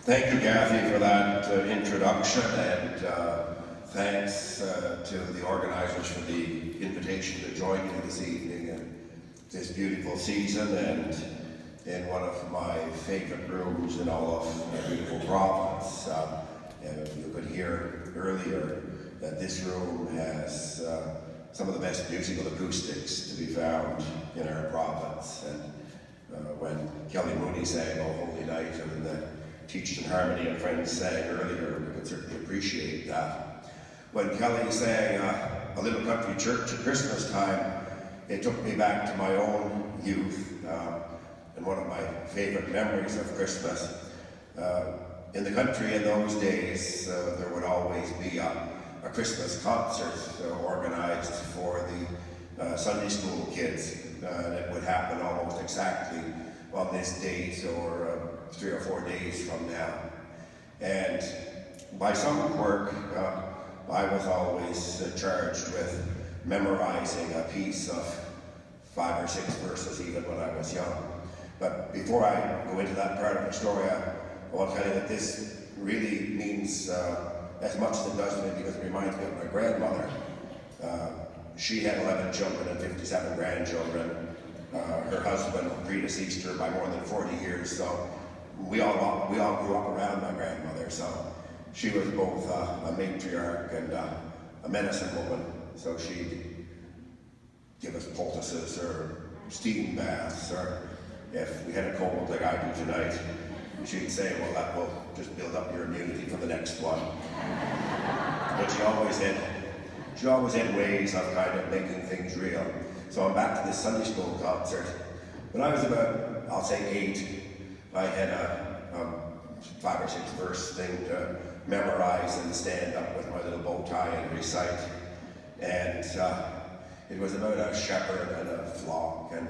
Thank you, Kathy, for that introduction, and thanks to the organizers for the invitation to join me this evening in this beautiful season and in one of my favorite rooms in all of my beautiful province. You could hear earlier that this room has some of the best musical acoustics to be found in our province. And when Kelly Mooney sang "O Holy Night" and the Teaching Harmony and Friends sang earlier, we could certainly appreciate that. When Kelly sang A Little Country Church at Christmas time, it took me back to my own youth and one of my favorite memories of Christmas. In the country in those days, there would always be a Christmas concert organized for the Sunday school kids, and it would happen almost exactly on this date or 3 or 4 days from now. And by some quirk, I was always charged with memorizing a piece of 5 or 6 verses even when I was young. But before I go into that part of the story, I want to tell you that this really means as much as it does to me because it reminds me of my grandmother. She had 11 children and 57 grandchildren. Her husband predeceased her by more than 40 years, so we all grew up around my grandmother. So she was both a matriarch and a medicine woman. So she'd give us poultices or steam baths, or if we had a cold like I do tonight, she'd say, well, that will just build up your immunity for the next one. But she always had ways of kind of making things real. So I'm back to this Sunday school concert. When I was about, I'll say 8, I had a 5 or 6 verse thing to memorize and stand up with my little bow tie and recite. And it was about a shepherd and a flock, and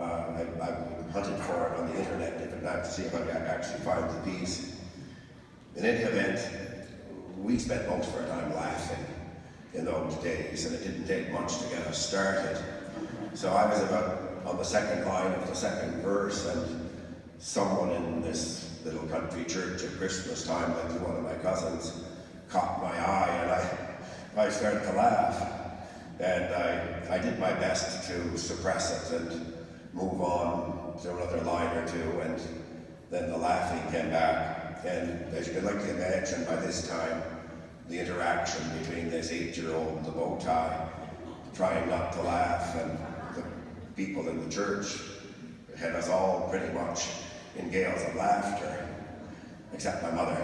I hunted for it on the internet different times to see if I could actually find the piece. In any event, we spent most of our time laughing in those days, and it didn't take much to get us started. So I was about on the second line of the second verse, and someone in this little country church at Christmas time, like one of my cousins, caught my eye, and I started to laugh. And I did my best to suppress it and move on to another line or two, and then the laughing came back. And as you can likely imagine, by this time, the interaction between this 8-year-old and the bow tie, trying not to laugh, and the people in the church had us all pretty much in gales of laughter, except my mother.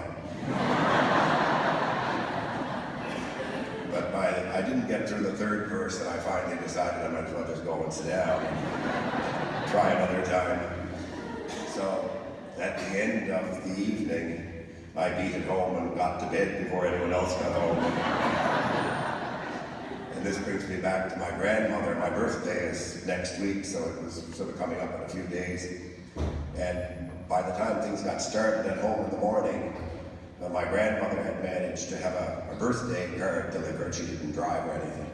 But I didn't get through the 3rd verse, and I finally decided I might as well just go and sit down and try another time. So at the end of the evening, I beat it home and got to bed before anyone else got home. And this brings me back to my grandmother. My birthday is next week, so it was sort of coming up in a few days. And by the time things got started at home in the morning, my grandmother had managed to have a birthday card delivered. She didn't drive or anything.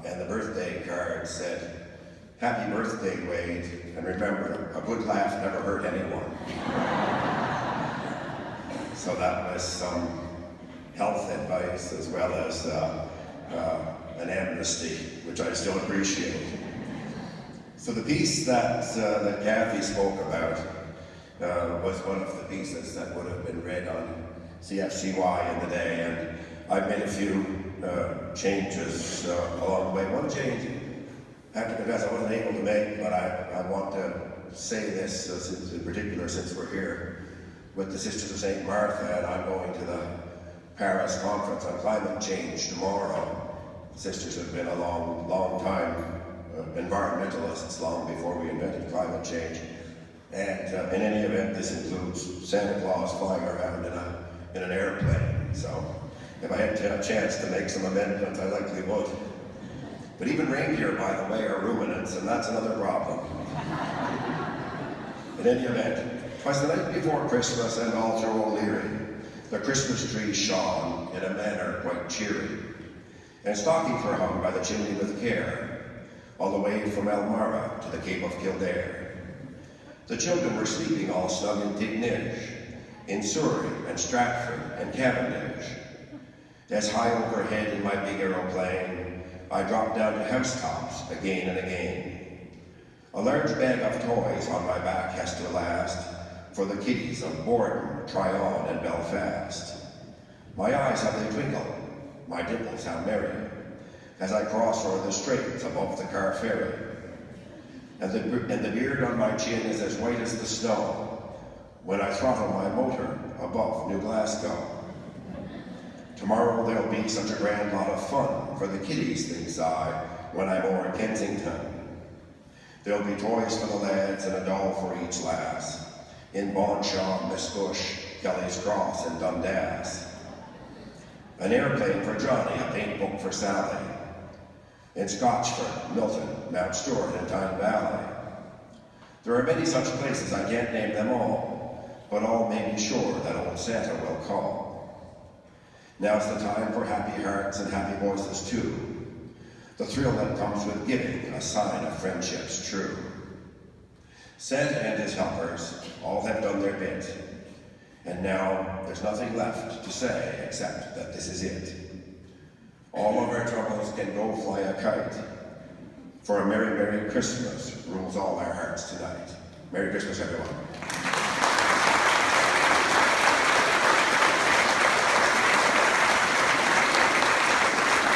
And the birthday card said, "Happy birthday, Wade, and remember, a good laugh never hurt anyone." So that was some health advice as well as an amnesty, which I still appreciate. So the piece that Kathy spoke about was one of the pieces that would have been read on CFCY in the day, and I've made a few changes along the way. One change, I have to confess, I wasn't able to make, but I want to say this in particular since we're here with the Sisters of St. Martha, and I'm going to the Paris Conference on Climate Change tomorrow. The sisters have been a long time environmentalists, long before we invented climate change. And in any event, this includes Santa Claus flying around in an airplane. So if I had a chance to make some amendments, I likely would. But even reindeer, by the way, are ruminants, and that's another problem. In any event, 'twas the night before Christmas, and all through O'Leary, the Christmas tree shone in a manner quite cheery, and stockings were hung by the chimney with care, all the way from Elmara to the Cape of Kildare. The children were sleeping all snug in Tignish, in Surrey and Stratford and Cavendish. As high overhead in my big aeroplane, I drop down to housetops again and again. A large bag of toys on my back has to last for the kiddies of Borden, Tryon, and Belfast. My eyes how they twinkle, my dimples how merry, as I cross o'er the straits above the car ferry. And the beard on my chin is as white as the snow when I throttle my motor above New Glasgow. Tomorrow there'll be such a grand lot of fun for the kiddies, thinks I, when I'm o'er Kensington. There'll be toys for the lads and a doll for each lass, in Bonshaw, Miscush, Kelly's Cross, and Dundas. An airplane for Johnny, a paint book for Sally, in Scotchford, Milton, Mount Stewart, and Tyne Valley. There are many such places, I can't name them all, but all may be sure that old Santa will call. Now's the time for happy hearts and happy voices too, the thrill that comes with giving, a sign of friendships true. Santa and his helpers all have done their bit, and now there's nothing left to say except that this is it. All of our troubles can go fly a kite, for a Merry, Merry Christmas rules all our hearts tonight. Merry Christmas, everyone.